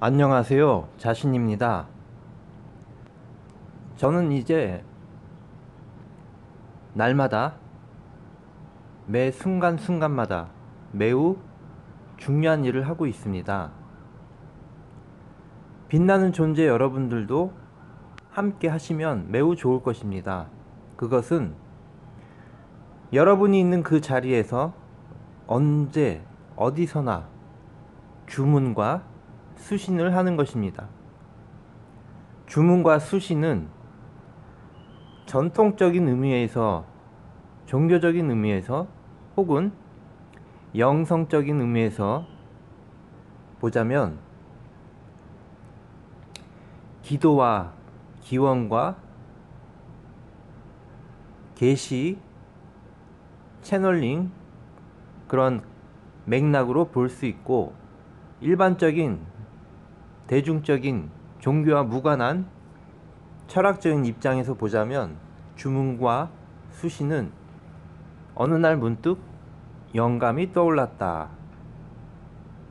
안녕하세요. 자신입니다. 저는 이제 날마다 매 순간순간마다 매우 중요한 일을 하고 있습니다. 빛나는 존재 여러분들도 함께 하시면 매우 좋을 것입니다. 그것은 여러분이 있는 그 자리에서 언제 어디서나 주문과 수신을 하는 것입니다. 주문과 수신은 전통적인 의미에서, 종교적인 의미에서, 혹은 영성적인 의미에서 보자면 기도와 기원과 계시, 채널링, 그런 맥락으로 볼 수 있고, 일반적인 대중적인 종교와 무관한 철학적인 입장에서 보자면 주문과 수신은 어느 날 문득 영감이 떠올랐다,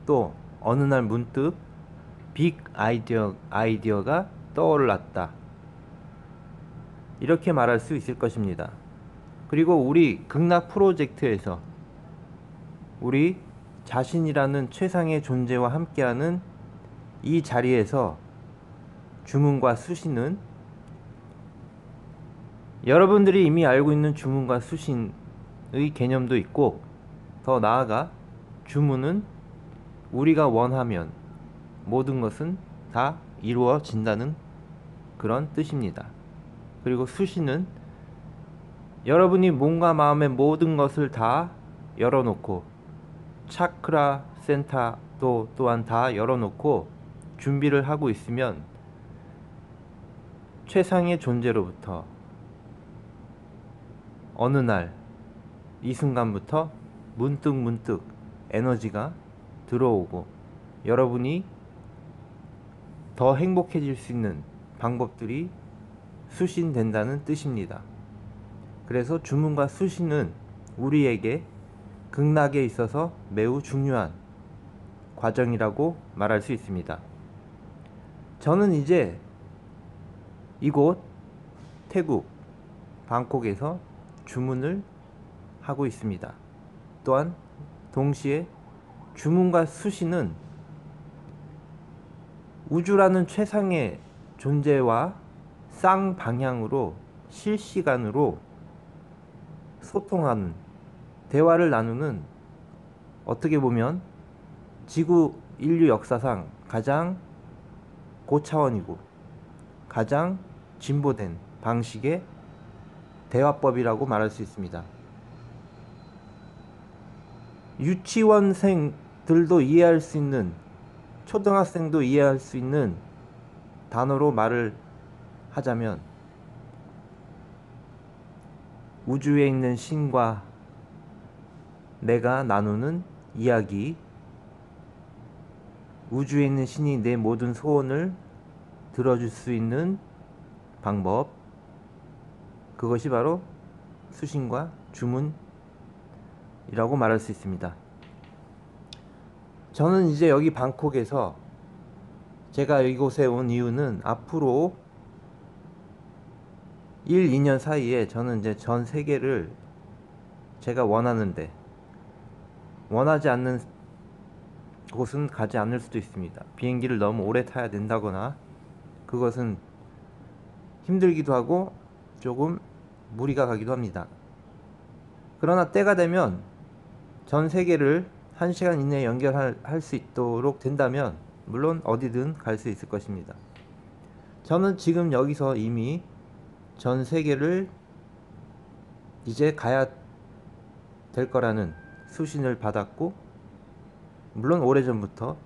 또 어느 날 문득 빅 아이디어가 떠올랐다, 이렇게 말할 수 있을 것입니다. 그리고 우리 극락 프로젝트에서 우리 자신이라는 최상의 존재와 함께하는 이 자리에서 주문과 수신은 여러분들이 이미 알고 있는 주문과 수신의 개념도 있고, 더 나아가 주문은 우리가 원하면 모든 것은 다 이루어진다는 그런 뜻입니다. 그리고 수신은 여러분이 몸과 마음의 모든 것을 다 열어놓고, 차크라 센터도 또한 다 열어놓고 준비를 하고 있으면 최상의 존재로부터 어느 날 이 순간부터 문득 에너지가 들어오고 여러분이 더 행복해질 수 있는 방법들이 수신된다는 뜻입니다. 그래서 주문과 수신은 우리에게 극락에 있어서 매우 중요한 과정이라고 말할 수 있습니다. 저는 이제 이곳 태국 방콕에서 주문을 하고 있습니다. 또한 동시에 주문과 수신은 우주라는 최상의 존재와 쌍방향으로 실시간으로 소통하는, 대화를 나누는, 어떻게 보면 지구 인류 역사상 가장 고차원이고 가장 진보된 방식의 대화법이라고 말할 수 있습니다. 유치원생들도 이해할 수 있는, 초등학생도 이해할 수 있는 단어로 말을 하자면 우주에 있는 신과 내가 나누는 이야기, 우주에 있는 신이 내 모든 소원을 들어줄 수 있는 방법, 그것이 바로 수신과 주문이라고 말할 수 있습니다. 저는 이제 여기 방콕에서, 제가 이곳에 온 이유는 앞으로 1, 2년 사이에 저는 이제 전 세계를 제가 원하는데, 원하지 않는 곳은 가지 않을 수도 있습니다. 비행기를 너무 오래 타야 된다거나, 그것은 힘들기도 하고 조금 무리가 가기도 합니다. 그러나 때가 되면 전 세계를 1시간 이내에 연결할 수 있도록 된다면 물론 어디든 갈 수 있을 것입니다. 저는 지금 여기서 이미 전 세계를 이제 가야 될 거라는 수신을 받았고, 물론 오래전부터,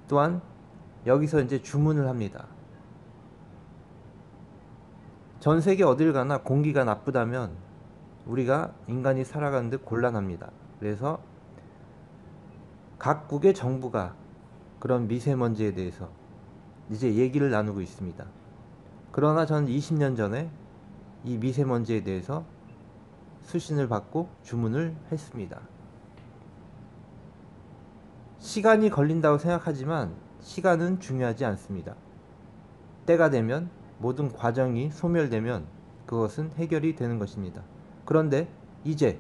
또한 여기서 이제 주문을 합니다. 전 세계 어딜 가나 공기가 나쁘다면 우리가 인간이 살아가는데 곤란합니다. 그래서 각국의 정부가 그런 미세먼지에 대해서 이제 얘기를 나누고 있습니다. 그러나 저는 20년 전에 이 미세먼지에 대해서 수신을 받고 주문을 했습니다. 시간이 걸린다고 생각하지만 시간은 중요하지 않습니다. 때가 되면 모든 과정이 소멸되면 그것은 해결이 되는 것입니다. 그런데 이제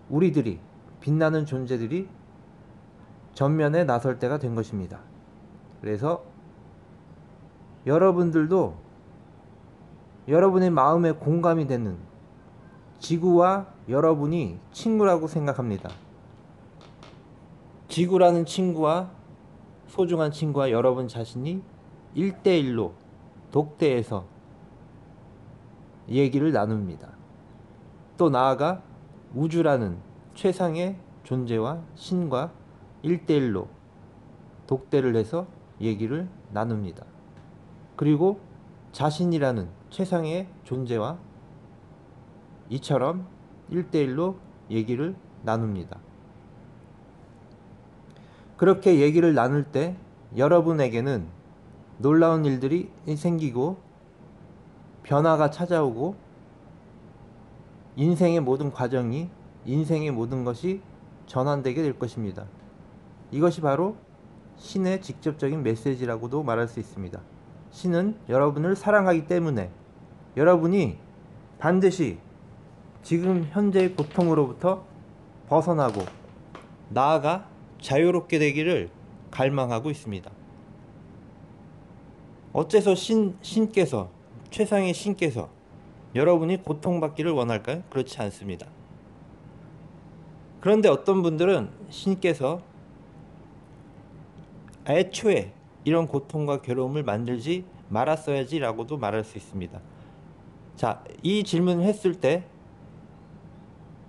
우리들이 빛나는 존재들이 전면에 나설 때가 된 것입니다. 그래서 여러분들도 여러분의 마음에 공감이 되는 지구와 여러분이 친구라고 생각합니다. 지구라는 친구와 소중한 친구와 여러분 자신이 1대1로 독대해서 얘기를 나눕니다. 또 나아가 우주라는 최상의 존재와 신과 1대1로 독대를 해서 얘기를 나눕니다. 그리고 자신이라는 최상의 존재와 이처럼 1대1로 얘기를 나눕니다. 그렇게 얘기를 나눌 때 여러분에게는 놀라운 일들이 생기고 변화가 찾아오고 인생의 모든 과정이, 인생의 모든 것이 전환되게 될 것입니다. 이것이 바로 신의 직접적인 메시지라고도 말할 수 있습니다. 신은 여러분을 사랑하기 때문에 여러분이 반드시 지금 현재의 고통으로부터 벗어나고 나아가 자유롭게 되기를 갈망하고 있습니다. 어째서 신께서, 최상의 신께서 여러분이 고통받기를 원할까요? 그렇지 않습니다. 그런데 어떤 분들은 신께서 애초에 이런 고통과 괴로움을 만들지 말았어야지 라고도 말할 수 있습니다. 자, 이 질문을 했을 때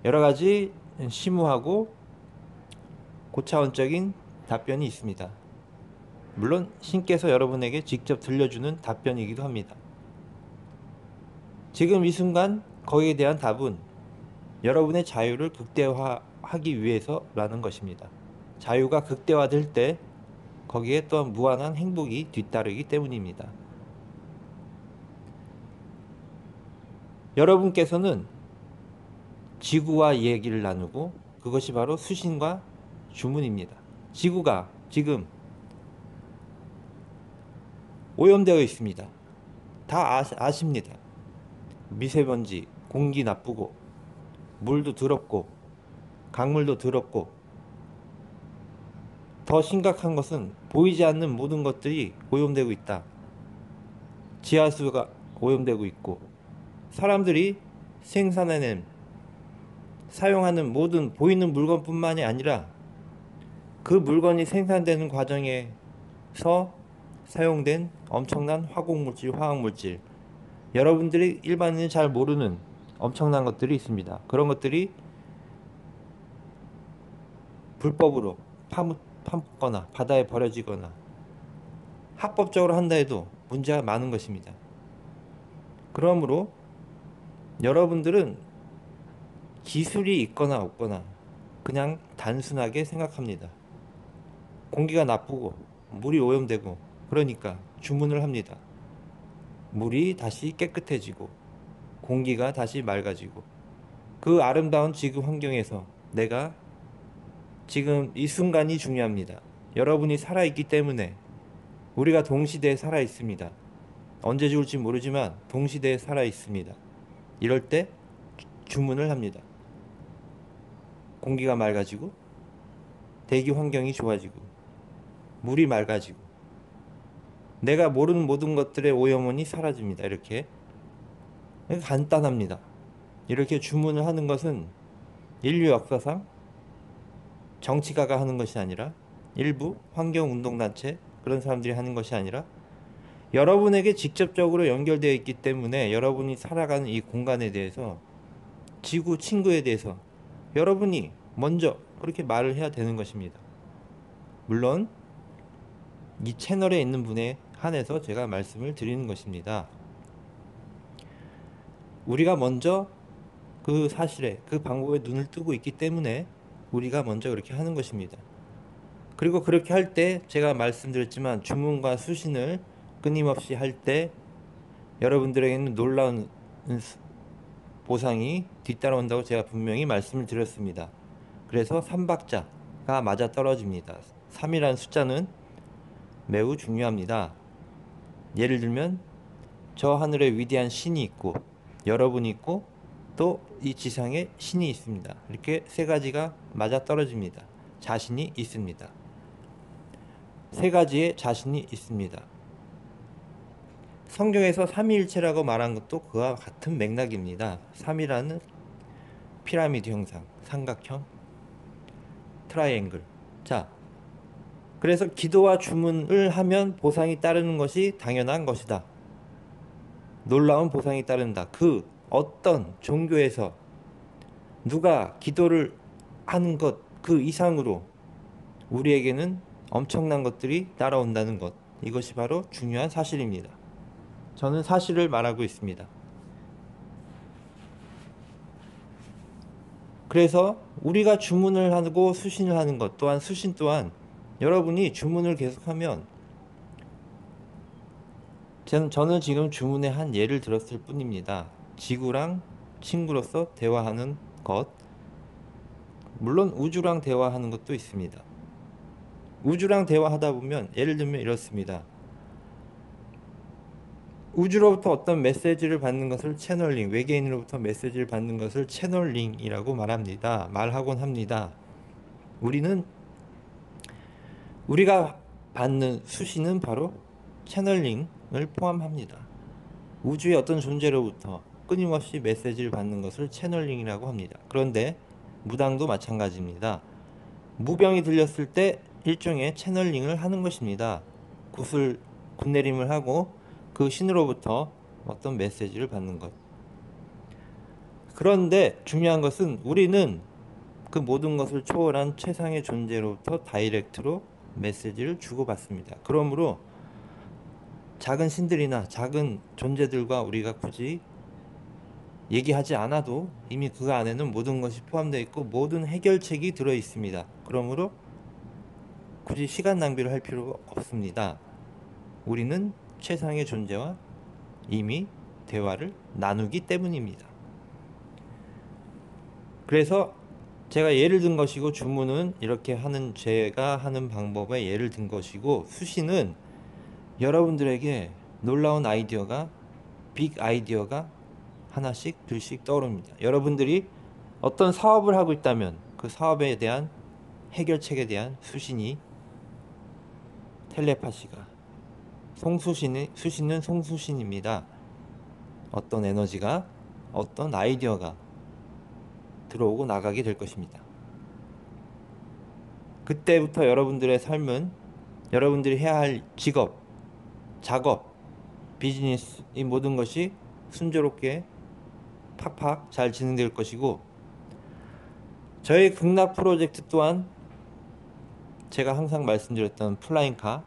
여러 가지 심오하고 고차원적인 답변이 있습니다. 물론 신께서 여러분에게 직접 들려주는 답변이기도 합니다. 지금 이 순간 거기에 대한 답은 여러분의 자유를 극대화하기 위해서라는 것입니다. 자유가 극대화될 때 거기에 또한 무한한 행복이 뒤따르기 때문입니다. 여러분께서는 지구와 얘기를 나누고 그것이 바로 수신과 주문입니다. 지구가 지금 오염되어 있습니다. 다 아십니다. 미세먼지, 공기 나쁘고 물도 더럽고 강물도 더럽고 더 심각한 것은 보이지 않는 모든 것들이 오염되고 있다. 지하수가 오염되고 있고 사람들이 생산해낸 사용하는 모든 보이는 물건뿐만이 아니라 그 물건이 생산되는 과정에서 사용된 엄청난 화공물질, 화학물질, 여러분들이 일반인은 잘 모르는 엄청난 것들이 있습니다. 그런 것들이 불법으로 파묻거나 바다에 버려지거나 합법적으로 한다 해도 문제가 많은 것입니다. 그러므로 여러분들은 기술이 있거나 없거나 그냥 단순하게 생각합니다. 공기가 나쁘고 물이 오염되고 그러니까 주문을 합니다. 물이 다시 깨끗해지고 공기가 다시 맑아지고 그 아름다운 지구 환경에서 내가 지금 이 순간이 중요합니다. 여러분이 살아있기 때문에 우리가 동시대에 살아있습니다. 언제 죽을지 모르지만 동시대에 살아있습니다. 이럴 때 주문을 합니다. 공기가 맑아지고 대기 환경이 좋아지고 물이 맑아지고 내가 모르는 모든 것들의 오염원이 사라집니다. 이렇게 간단합니다. 이렇게 주문을 하는 것은 인류 역사상 정치가가 하는 것이 아니라 일부 환경운동단체 그런 사람들이 하는 것이 아니라 여러분에게 직접적으로 연결되어 있기 때문에 여러분이 살아가는 이 공간에 대해서 지구 친구에 대해서 여러분이 먼저 그렇게 말을 해야 되는 것입니다. 물론 이 채널에 있는 분에 한해서 제가 말씀을 드리는 것입니다. 우리가 먼저 그 사실에 그 방법에 눈을 뜨고 있기 때문에 우리가 먼저 그렇게 하는 것입니다. 그리고 그렇게 할 때 제가 말씀드렸지만 주문과 수신을 끊임없이 할 때 여러분들에게는 놀라운 보상이 뒤따라온다고 제가 분명히 말씀을 드렸습니다. 그래서 3박자가 맞아 떨어집니다. 3이라는 숫자는 매우 중요합니다. 예를 들면 저 하늘에 위대한 신이 있고 여러분이 있고 또 이 지상에 신이 있습니다. 이렇게 세 가지가 맞아 떨어집니다. 자신이 있습니다. 세 가지의 자신이 있습니다. 성경에서 삼위일체라고 말한 것도 그와 같은 맥락입니다. 삼이라는 피라미드 형상, 삼각형, 트라이앵글. 자, 그래서 기도와 주문을 하면 보상이 따르는 것이 당연한 것이다. 놀라운 보상이 따른다. 그 어떤 종교에서 누가 기도를 하는 것 그 이상으로 우리에게는 엄청난 것들이 따라온다는 것. 이것이 바로 중요한 사실입니다. 저는 사실을 말하고 있습니다. 그래서 우리가 주문을 하고 수신을 하는 것 또한 수신 또한 여러분이 주문을 계속하면 저는 지금 주문의 한 예를 들었을 뿐입니다. 지구랑 친구로서 대화하는 것, 물론 우주랑 대화하는 것도 있습니다. 우주랑 대화하다 보면 예를 들면 이렇습니다. 우주로부터 어떤 메시지를 받는 것을 채널링, 외계인으로부터 메시지를 받는 것을 채널링이라고 말하곤 합니다. 우리가 받는 수신은 바로 채널링을 포함합니다. 우주의 어떤 존재로부터 끊임없이 메시지를 받는 것을 채널링이라고 합니다. 그런데 무당도 마찬가지입니다. 무병이 들렸을 때 일종의 채널링을 하는 것입니다. 굿내림을 하고 그 신으로부터 어떤 메시지를 받는 것. 그런데 중요한 것은 우리는 그 모든 것을 초월한 최상의 존재로부터 다이렉트로 메시지를 주고받습니다. 그러므로 작은 신들이나 작은 존재들과 우리가 굳이 얘기하지 않아도 이미 그 안에는 모든 것이 포함되어 있고 모든 해결책이 들어 있습니다. 그러므로 굳이 시간 낭비를 할 필요가 없습니다. 우리는 최상의 존재와 이미 대화를 나누기 때문입니다. 그래서 제가 예를 든 것이고 주문은 이렇게 하는 제가 하는 방법에 예를 든 것이고 수신은 여러분들에게 놀라운 아이디어가 빅 아이디어가 하나씩 둘씩 떠오릅니다. 여러분들이 어떤 사업을 하고 있다면 그 사업에 대한 해결책에 대한 수신이 텔레파시가 수신은 송수신입니다. 어떤 에너지가 어떤 아이디어가 들어오고 나가게 될 것입니다. 그때부터 여러분들의 삶은 여러분들이 해야 할 직업, 작업, 비즈니스 이 모든 것이 순조롭게 팍팍 잘 진행될 것이고 저희 극락 프로젝트 또한 제가 항상 말씀드렸던 플라잉카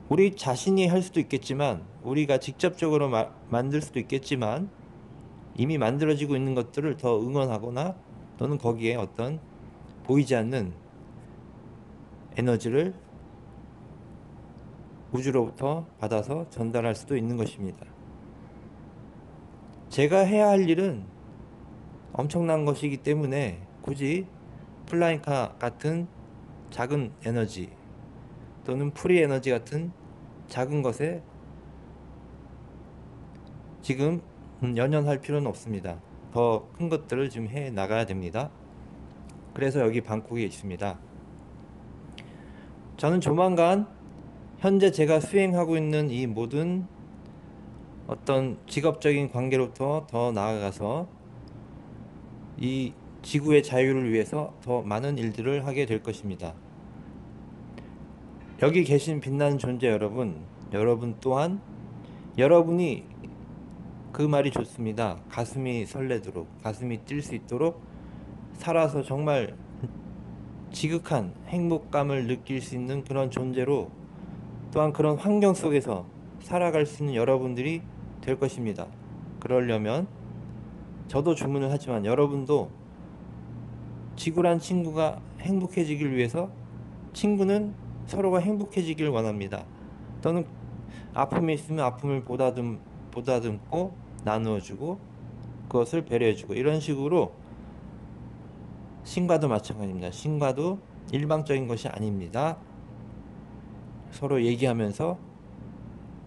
우리 자신이 할 수도 있겠지만 우리가 직접적으로 만들 수도 있겠지만 이미 만들어지고 있는 것들을 더 응원하거나 또는 거기에 어떤 보이지 않는 에너지를 우주로부터 받아서 전달할 수도 있는 것입니다. 제가 해야 할 일은 엄청난 것이기 때문에 굳이 플라잉카 같은 작은 에너지 또는 프리 에너지 같은 작은 것에 지금 연연할 필요는 없습니다. 더 큰 것들을 지금 해 나가야 됩니다. 그래서 여기 방콕에 있습니다. 저는 조만간 현재 제가 수행하고 있는 이 모든 어떤 직업적인 관계로부터 더 나아가서 이 지구의 자유를 위해서 더 많은 일들을 하게 될 것입니다. 여기 계신 빛나는 존재 여러분 또한 여러분이 그 말이 좋습니다. 가슴이 설레도록 가슴이 뛸 수 있도록 살아서 정말 지극한 행복감을 느낄 수 있는 그런 존재로 또한 그런 환경 속에서 살아갈 수 있는 여러분들이 될 것입니다. 그러려면 저도 주문을 하지만 여러분도 지구란 친구가 행복해지길 위해서 친구는 서로가 행복해지길 원합니다. 또는 아픔이 있으면 아픔을 보다듬고 나누어주고 그것을 배려해주고 이런 식으로 신과도 마찬가지입니다. 신과도 일방적인 것이 아닙니다. 서로 얘기하면서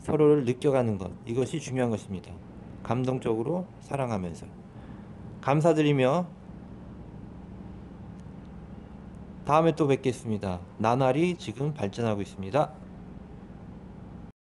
서로를 느껴가는 것, 이것이 중요한 것입니다. 감동적으로 사랑하면서. 감사드리며 다음에 또 뵙겠습니다. 나날이 지금 발전하고 있습니다.